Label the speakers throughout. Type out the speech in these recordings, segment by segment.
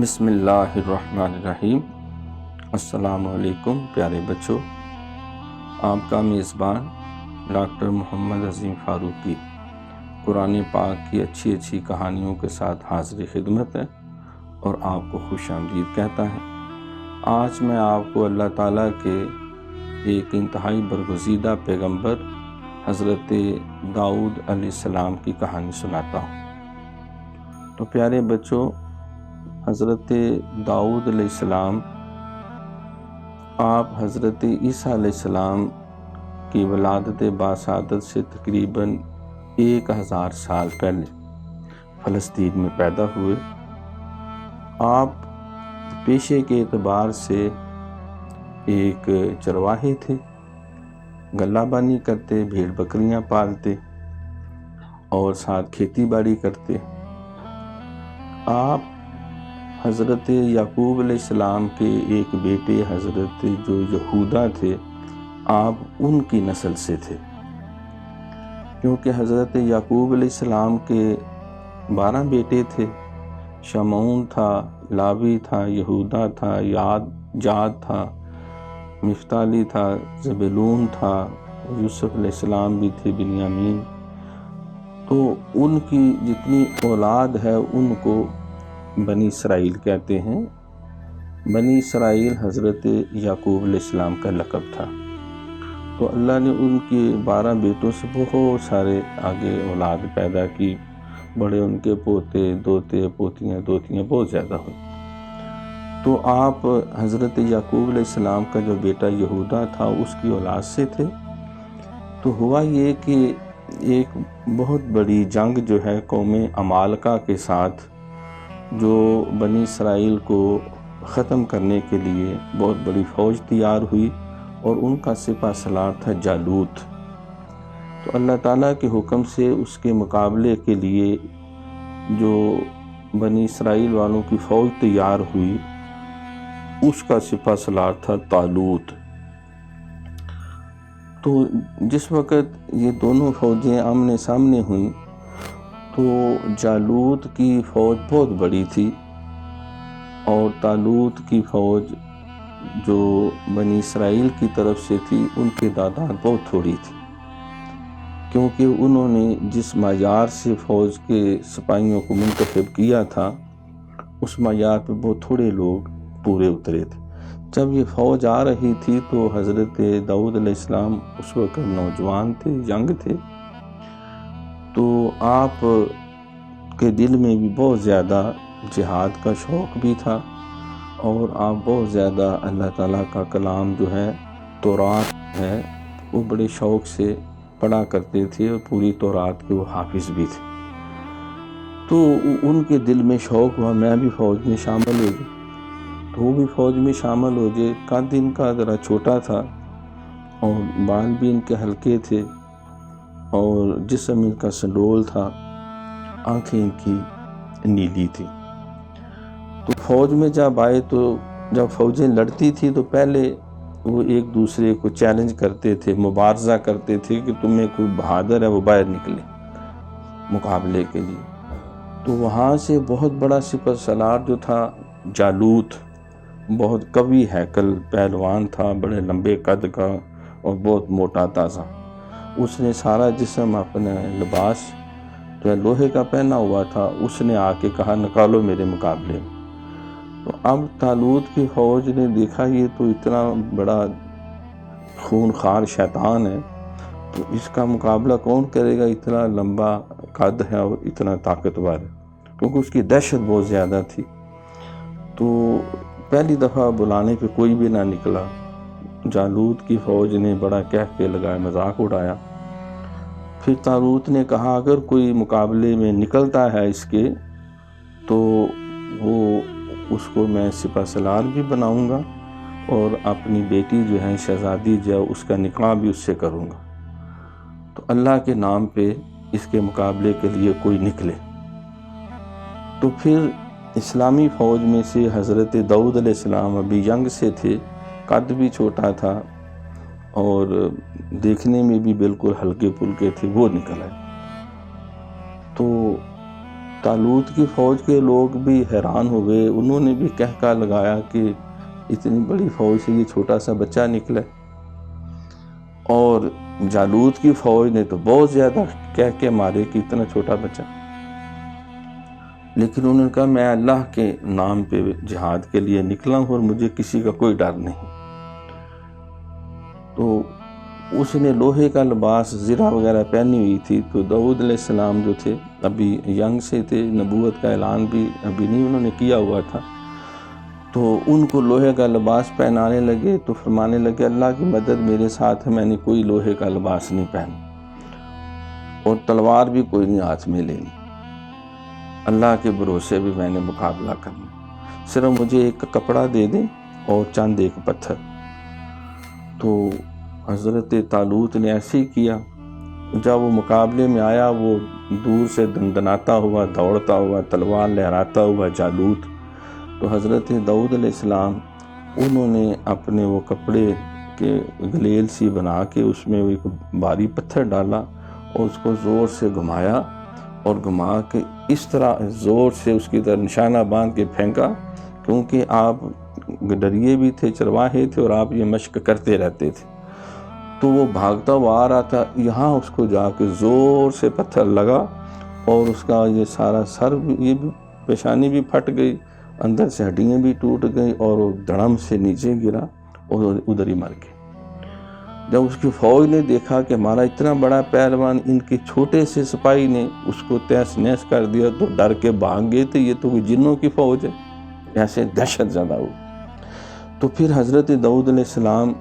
Speaker 1: بسم اللہ الرحمن الرحیم۔ السلام علیکم پیارے بچوں، آپ کا میزبان ڈاکٹر محمد عظیم فاروقی قرآن پاک کی اچھی اچھی کہانیوں کے ساتھ حاضر خدمت ہے اور آپ کو خوش آمدید کہتا ہے۔ آج میں آپ کو اللہ تعالیٰ کے ایک انتہائی برگزیدہ پیغمبر حضرت داؤد علیہ السلام کی کہانی سناتا ہوں۔ تو پیارے بچوں، حضرت داؤد علیہ السلام آپ حضرت عیسیٰ علیہ السلام کی ولادت باسعادت سے تقریباً 1000 سال پہلے فلسطین میں پیدا ہوئے۔ آپ پیشے کے اعتبار سے ایک چرواہے تھے، غلہ بانی کرتے، بھیڑ بکریاں پالتے اور ساتھ کھیتی باڑی کرتے۔ آپ حضرت یعقوب علیہ السلام کے ایک بیٹے حضرت جو یہودا تھے، آپ ان کی نسل سے تھے، کیونکہ حضرت یعقوب علیہ السلام کے 12 بیٹے تھے۔ شمعون تھا، لاوی تھا، یہودا تھا، جاد تھا، نفتالی تھا، زبولون تھا، یوسف علیہ السلام بھی تھے، بنیامین۔ تو ان کی جتنی اولاد ہے ان کو بنی اسرائیل کہتے ہیں۔ بنی اسرائیل حضرت یعقوب علیہ السلام کا لقب تھا۔ تو اللہ نے ان کے 12 بیٹوں سے بہت سارے آگے اولاد پیدا کی، بڑے ان کے پوتے، دوتے، پوتیاں، دوتیاں بہت زیادہ ہوئی۔ تو آپ حضرت یعقوب علیہ السلام کا جو بیٹا یہودا تھا اس کی اولاد سے تھے۔ تو ہوا یہ کہ ایک بہت بڑی جنگ جو ہے قوم عمالقہ کے ساتھ، جو بنی اسرائیل کو ختم کرنے کے لیے بہت بڑی فوج تیار ہوئی، اور ان کا سپہ سالار تھا جالوت۔ تو اللہ تعالیٰ کے حکم سے اس کے مقابلے کے لیے جو بنی اسرائیل والوں کی فوج تیار ہوئی، اس کا سپہ سالار تھا طالوت۔ تو جس وقت یہ دونوں فوجیں آمنے سامنے ہوئیں تو جالوت کی فوج بہت بڑی تھی، اور طالوت کی فوج جو بنی اسرائیل کی طرف سے تھی ان کی تعداد بہت تھوڑی تھی، کیونکہ انہوں نے جس معیار سے فوج کے سپاہیوں کو منتخب کیا تھا اس معیار پہ بہت تھوڑے لوگ پورے اترے تھے۔ جب یہ فوج آ رہی تھی تو حضرت داؤد علیہ السلام اس وقت نوجوان تھے، ینگ تھے، تو آپ کے دل میں بھی بہت زیادہ جہاد کا شوق بھی تھا، اور آپ بہت زیادہ اللہ تعالیٰ کا کلام جو ہے تورات ہے وہ بڑے شوق سے پڑھا کرتے تھے، اور پوری تورات کے وہ حافظ بھی تھے۔ تو ان کے دل میں شوق ہوا میں بھی فوج میں شامل ہو جاؤں۔ تو وہ بھی فوج میں شامل ہو گئے۔ قد ان کا ذرا چھوٹا تھا اور بال بھی ان کے ہلکے تھے، اور جسم ان کا سڈول تھا، آنکھیں ان کی نیلی تھی۔ تو فوج میں جب آئے تو جب فوجیں لڑتی تھی تو پہلے وہ ایک دوسرے کو چیلنج کرتے تھے، مبارزہ کرتے تھے کہ تمہیں کوئی بہادر ہے وہ باہر نکلے مقابلے کے لیے۔ تو وہاں سے بہت بڑا سپہ سالار جو تھا جالوت، بہت قوی ہیکل پہلوان تھا، بڑے لمبے قد کا اور بہت موٹا تازہ۔ اس نے سارا جسم اپنا لباس جو لوہے کا پہنا ہوا تھا، اس نے آ کے کہا نکالو میرے مقابلے میں۔ تو اب طالوت کی فوج نے دیکھا یہ تو اتنا بڑا خونخوار شیطان ہے، تو اس کا مقابلہ کون کرے گا، اتنا لمبا قد ہے اور اتنا طاقتور ہے، کیونکہ اس کی دہشت بہت زیادہ تھی۔ تو پہلی دفعہ بلانے پہ کوئی بھی نہ نکلا۔ جالوت کی فوج نے بڑا کہہ کے لگایا، مذاق اڑایا۔ پھر طالوت نے کہا اگر کوئی مقابلے میں نکلتا ہے اس کے تو وہ اس کو میں سپہ سالار بھی بناؤں گا، اور اپنی بیٹی جو ہے شہزادی جو ہے اس کا نکاح بھی اس سے کروں گا۔ تو اللہ کے نام پہ اس کے مقابلے کے لیے کوئی نکلے۔ تو پھر اسلامی فوج میں سے حضرت داؤد علیہ السلام ابھی ینگ سے تھے، قد بھی چھوٹا تھا اور دیکھنے میں بھی بالکل ہلکے پھلکے تھے، وہ نکل آئے۔ تو طالوت کی فوج کے لوگ بھی حیران ہوئے، انہوں نے بھی کہکا لگایا کہ اتنی بڑی فوج سے یہ چھوٹا سا بچہ نکلا، اور جالوت کی فوج نے تو بہت زیادہ کہہ کے مارے کہ اتنا چھوٹا بچہ، لیکن انہوں نے کہا میں اللہ کے نام پہ جہاد کے لیے نکلا ہوں اور مجھے کسی کا کوئی ڈر نہیں۔ تو اس نے لوہے کا لباس زرہ وغیرہ پہنی ہوئی تھی، تو داؤد علیہ السلام جو تھے ابھی ینگ سے تھے، نبوت کا اعلان بھی ابھی نہیں انہوں نے کیا ہوا تھا، تو ان کو لوہے کا لباس پہنانے لگے، تو فرمانے لگے اللہ کی مدد میرے ساتھ ہے، میں نے کوئی لوہے کا لباس نہیں پہنا اور تلوار بھی کوئی نہیں ہاتھ میں لینی، اللہ کے بھروسے بھی میں نے مقابلہ کرنا، صرف مجھے ایک کپڑا دے دیں اور چند ایک پتھر۔ تو حضرت طالوت نے ایسے ہی کیا، جب وہ مقابلے میں آیا وہ دور سے دندناتا ہوا، دوڑتا ہوا، تلوار لہراتا ہوا جالوت، تو حضرت داؤد علیہ السلام انہوں نے اپنے وہ کپڑے کے گلیل سی بنا کے اس میں ایک بھاری پتھر ڈالا اور اس کو زور سے گھمایا، اور گھما کے اس طرح زور سے اس کی طرف نشانہ باندھ کے پھینکا، کیونکہ آپ ڈریے بھی تھے، چرواہے تھے، اور آپ یہ مشق کرتے رہتے تھے، تو وہ بھاگتا ہوا آ رہا تھا، یہاں اس کو جا کے زور سے پتھر لگا اور اس کا یہ سارا سر یہ بھی پیشانی بھی پھٹ گئی، اندر سے ہڈیاں بھی ٹوٹ گئی، اور وہ دڑم سے نیچے گرا اور ادھر ہی مر گیا۔ جب اس کی فوج نے دیکھا کہ ہمارا اتنا بڑا پہلوان ان کے چھوٹے سے سپاہی نے اس کو تہس نہس کر دیا، تو ڈر کے بھاگ گئے تھے، یہ تو کوئی جنوں کی فوج ہے، ایسے دہشت زدہ ہوئی۔ تو پھر حضرت داؤد علیہ السلام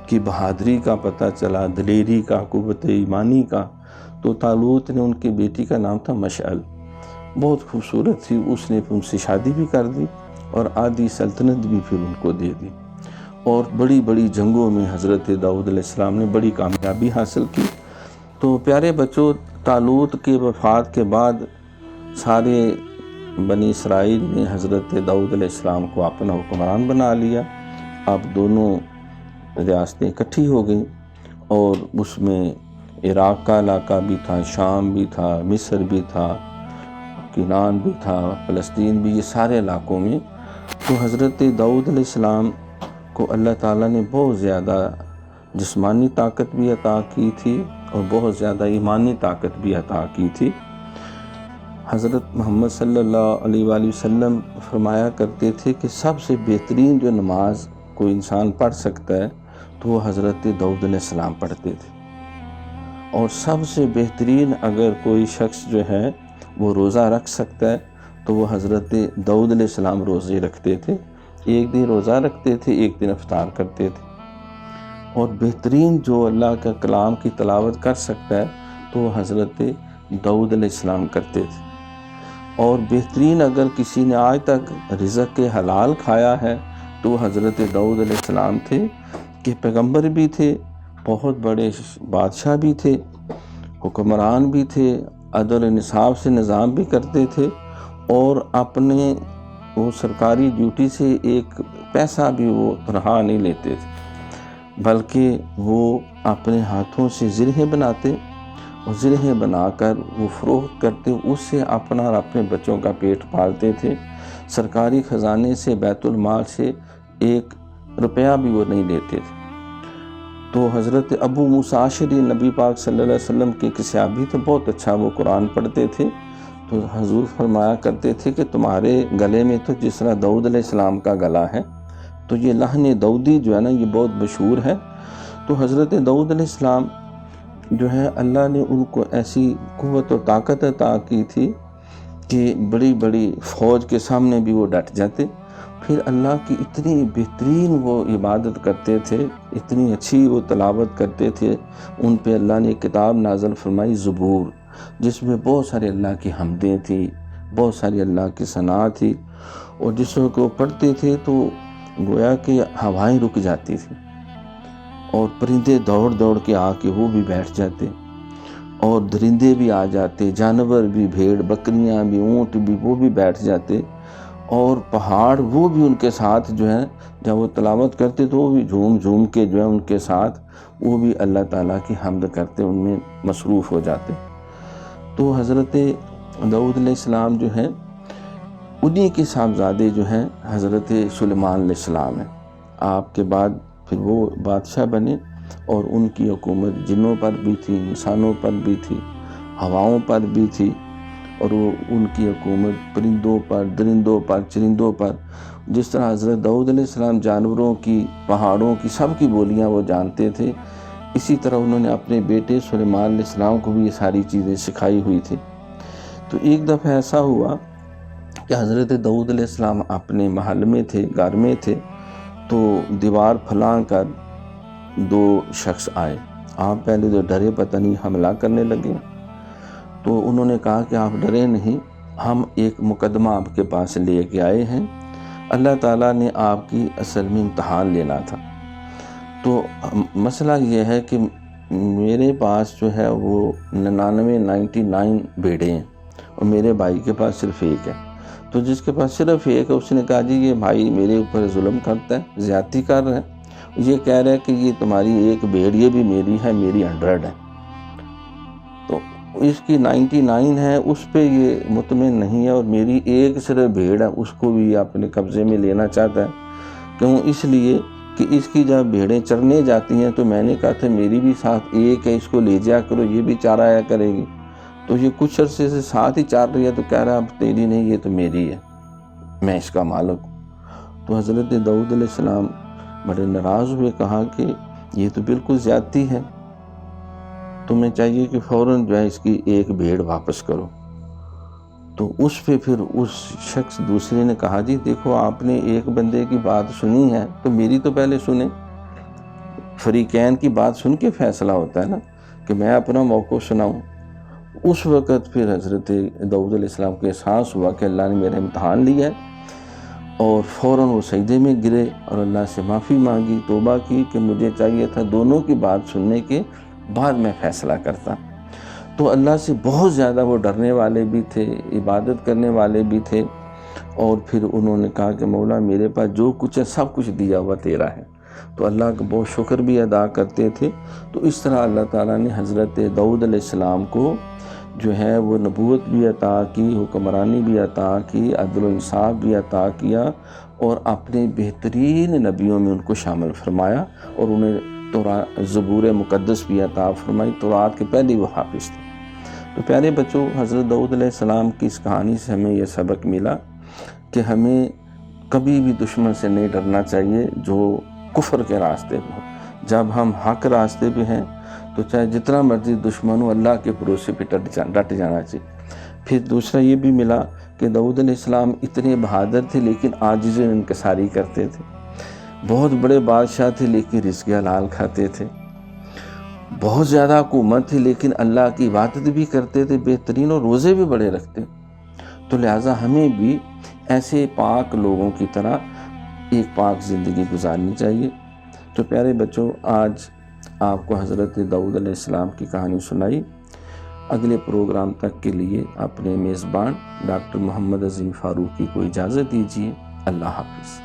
Speaker 1: کی بہادری کا پتہ چلا، دلیری کا، قوت ایمانی کا، تو طالوت نے ان کی بیٹی کا نام تھا مشعل، بہت خوبصورت تھی، اس نے ان سے شادی بھی کر دی اور آدھی سلطنت بھی پھر ان کو دے دی، اور بڑی بڑی جنگوں میں حضرت داؤد علیہ السلام نے بڑی کامیابی حاصل کی۔ تو پیارے بچوں، طالوت کے وفات کے بعد سارے بنی اسرائیل نے حضرت داؤد علیہ السلام کو اپنا حکمران بنا لیا، اب دونوں ریاستیں اکٹھی ہو گئیں، اور اس میں عراق کا علاقہ بھی تھا، شام بھی تھا، مصر بھی تھا، کنعان بھی تھا، فلسطین بھی، یہ سارے علاقوں میں۔ تو حضرت داؤد علیہ السلام کو اللہ تعالیٰ نے بہت زیادہ جسمانی طاقت بھی عطا کی تھی اور بہت زیادہ ایمانی طاقت بھی عطا کی تھی۔ حضرت محمد صلی اللہ علیہ وآلہ وسلم فرمایا کرتے تھے کہ سب سے بہترین جو نماز کوئی انسان پڑھ سکتا ہے تو وہ حضرت داؤد علیہ السلام پڑھتے تھے، اور سب سے بہترین اگر کوئی شخص جو ہے وہ روزہ رکھ سکتا ہے تو وہ حضرت داؤد علیہ السلام روزے رکھتے تھے، ایک دن روزہ رکھتے تھے، ایک دن افطار کرتے تھے، اور بہترین جو اللہ کا کلام کی تلاوت کر سکتا ہے تو وہ حضرت داؤد علیہ السلام کرتے تھے، اور بہترین اگر کسی نے آج تک رزق کے حلال کھایا ہے تو حضرت داؤد علیہ السلام تھے، کہ پیغمبر بھی تھے، بہت بڑے بادشاہ بھی تھے، حکمران بھی تھے، عدل و انصاف سے نظام بھی کرتے تھے، اور اپنے وہ سرکاری ڈیوٹی سے ایک پیسہ بھی وہ تنخواہ نہیں لیتے تھے، بلکہ وہ اپنے ہاتھوں سے زرہیں بناتے اور زرہیں بنا کر وہ فروخت کرتے، اس سے اپنا اور اپنے بچوں کا پیٹ پالتے تھے، سرکاری خزانے سے، بیت المال سے ایک روپیہ بھی وہ نہیں لیتے تھے۔ تو حضرت ابو موسیٰ اشعری نبی پاک صلی اللہ علیہ وسلم کے ایک صحابی تھے، بہت اچھا وہ قرآن پڑھتے تھے، تو حضور فرمایا کرتے تھے کہ تمہارے گلے میں تو جس طرح داؤد علیہ السلام کا گلا ہے، تو یہ لحن داؤدی جو ہے نا یہ بہت مشہور ہے۔ تو حضرت داؤد علیہ السلام جو ہے اللہ نے ان کو ایسی قوت و طاقت عطا کی تھی کہ بڑی بڑی فوج کے سامنے بھی وہ ڈٹ جاتے، پھر اللہ کی اتنی بہترین وہ عبادت کرتے تھے، اتنی اچھی وہ تلاوت کرتے تھے، ان پہ اللہ نے کتاب نازل فرمائی زبور، جس میں بہت سارے اللہ کی حمدیں تھیں، بہت ساری اللہ کی ثنا تھی، اور جس وقت وہ پڑھتے تھے تو گویا کہ ہوائیں رک جاتی تھیں، اور پرندے دوڑ دوڑ کے آ کے وہ بھی بیٹھ جاتے، اور درندے بھی آ جاتے، جانور بھی، بھیڑ بکریاں بھی، اونٹ بھی، وہ بھی بیٹھ جاتے، اور پہاڑ وہ بھی ان کے ساتھ جو ہے جب وہ تلاوت کرتے تو وہ بھی جھوم جھوم کے جو ہے ان کے ساتھ وہ بھی اللہ تعالیٰ کی حمد کرتے، ان میں مصروف ہو جاتے۔ تو حضرت داؤد علیہ السلام جو ہیں انہی کے صاحبزادے جو ہیں حضرت سلیمان علیہ السلام ہیں. آپ کے بعد پھر وہ بادشاہ بنے اور ان کی حکومت جنوں پر بھی تھی، انسانوں پر بھی تھی، ہواؤں پر بھی تھی، اور وہ ان کی حکومت پرندوں پر، درندوں پر، چرندوں پر. جس طرح حضرت داؤد علیہ السلام جانوروں کی، پہاڑوں کی، سب کی بولیاں وہ جانتے تھے، اسی طرح انہوں نے اپنے بیٹے سلیمان علیہ السلام کو بھی یہ ساری چیزیں سکھائی ہوئی تھی. تو ایک دفعہ ایسا ہوا کہ حضرت داؤد علیہ السلام اپنے محل میں تھے، گھر میں تھے، تو دیوار پھلانگ کر 2 شخص آئے. آپ پہلے تو ڈرے، پتہ نہیں حملہ کرنے لگے. تو انہوں نے کہا کہ آپ ڈرے نہیں، ہم ایک مقدمہ آپ کے پاس لے کے آئے ہیں، اللہ تعالیٰ نے آپ کی اصل میں امتحان لینا تھا. تو مسئلہ یہ ہے کہ میرے پاس جو ہے وہ 99 بھیڑیں ہیں اور میرے بھائی کے پاس صرف 1 ہے. تو جس کے پاس صرف 1 ہے اس نے کہا جی یہ بھائی میرے اوپر ظلم کرتا ہے، زیادتی کر رہا ہے، یہ کہہ رہا ہے کہ یہ تمہاری 1 بھیڑ یہ بھی میری ہے، میری 100 ہے. تو اس کی 99 ہے، اس پہ یہ مطمئن نہیں ہے، اور میری 1 صرف بھیڑ ہے، اس کو بھی اپنے قبضے میں لینا چاہتا ہے. کیوں؟ اس لیے کہ اس کی جب بھیڑیں چرنے جاتی ہیں تو میں نے کہا تھا میری بھی ساتھ 1 ہے، اس کو لے جا کرو، یہ بھی چارہ کرے گی. تو یہ کچھ عرصے سے ساتھ ہی چار رہی ہے، تو کہہ رہا اب تیری نہیں، یہ تو میری ہے، میں اس کا مالک ہوں. تو حضرت داؤد علیہ السلام بڑے ناراض ہوئے، کہا کہ یہ تو بالکل زیادتی ہے، تمہیں چاہیے کہ فوراً جو ہے اس کی 1 بھیڑ واپس کرو. تو اس پہ پھر اس شخص دوسرے نے کہا جی دیکھو آپ نے ایک بندے کی بات سنی ہے تو میری تو پہلے سنیں. فریقین کی بات سن کے فیصلہ ہوتا ہے نا، کہ میں اپنا موقف سناؤں. اس وقت پھر حضرت داؤد علیہ السلام کو احساس ہوا کہ اللہ نے میرا امتحان لیا ہے، اور فوراً وہ سجدے میں گرے اور اللہ سے معافی مانگی، توبہ کی کہ مجھے چاہیے تھا دونوں کی بات سننے کے بعد میں فیصلہ کرتا. تو اللہ سے بہت زیادہ وہ ڈرنے والے بھی تھے، عبادت کرنے والے بھی تھے، اور پھر انہوں نے کہا کہ مولا میرے پاس جو کچھ ہے سب کچھ دیا ہوا تیرا ہے. تو اللہ کا بہت شکر بھی ادا کرتے تھے. تو اس طرح اللہ تعالیٰ نے حضرت داؤد علیہ السلام کو جو ہے وہ نبوت بھی عطا کی، حکمرانی بھی عطا کی، عدل و انصاف بھی عطا کیا، اور اپنے بہترین نبیوں میں ان کو شامل فرمایا، اور انہیں زبور مقدس بھی عطا فرمائی. تورات کے پہلے وہ حافظ تھے. تو پیارے بچوں، حضرت داؤد علیہ السلام کی اس کہانی سے ہمیں یہ سبق ملا کہ ہمیں کبھی بھی دشمن سے نہیں ڈرنا چاہیے جو کفر کے راستے پہ ہو. جب ہم حق راستے پہ ہیں تو چاہے جتنا مرضی دشمن ہو، اللہ کے بھروسے پہ ڈٹ جانا چاہیے. پھر دوسرا یہ بھی ملا کہ داؤد علیہ السلام اتنے بہادر تھے لیکن عاجز و انکساری کرتے تھے. بہت بڑے بادشاہ تھے لیکن رزق حلال کھاتے تھے. بہت زیادہ حکومت تھی لیکن اللہ کی عبادت بھی کرتے تھے بہترین، اور روزے بھی بڑے رکھتے. تو لہٰذا ہمیں بھی ایسے پاک لوگوں کی طرح ایک پاک زندگی گزارنی چاہیے. تو پیارے بچوں، آج آپ کو حضرت داؤد علیہ السلام کی کہانی سنائی. اگلے پروگرام تک کے لیے اپنے میزبان ڈاکٹر محمد عظیم فاروقی کو اجازت دیجیے. اللہ حافظ.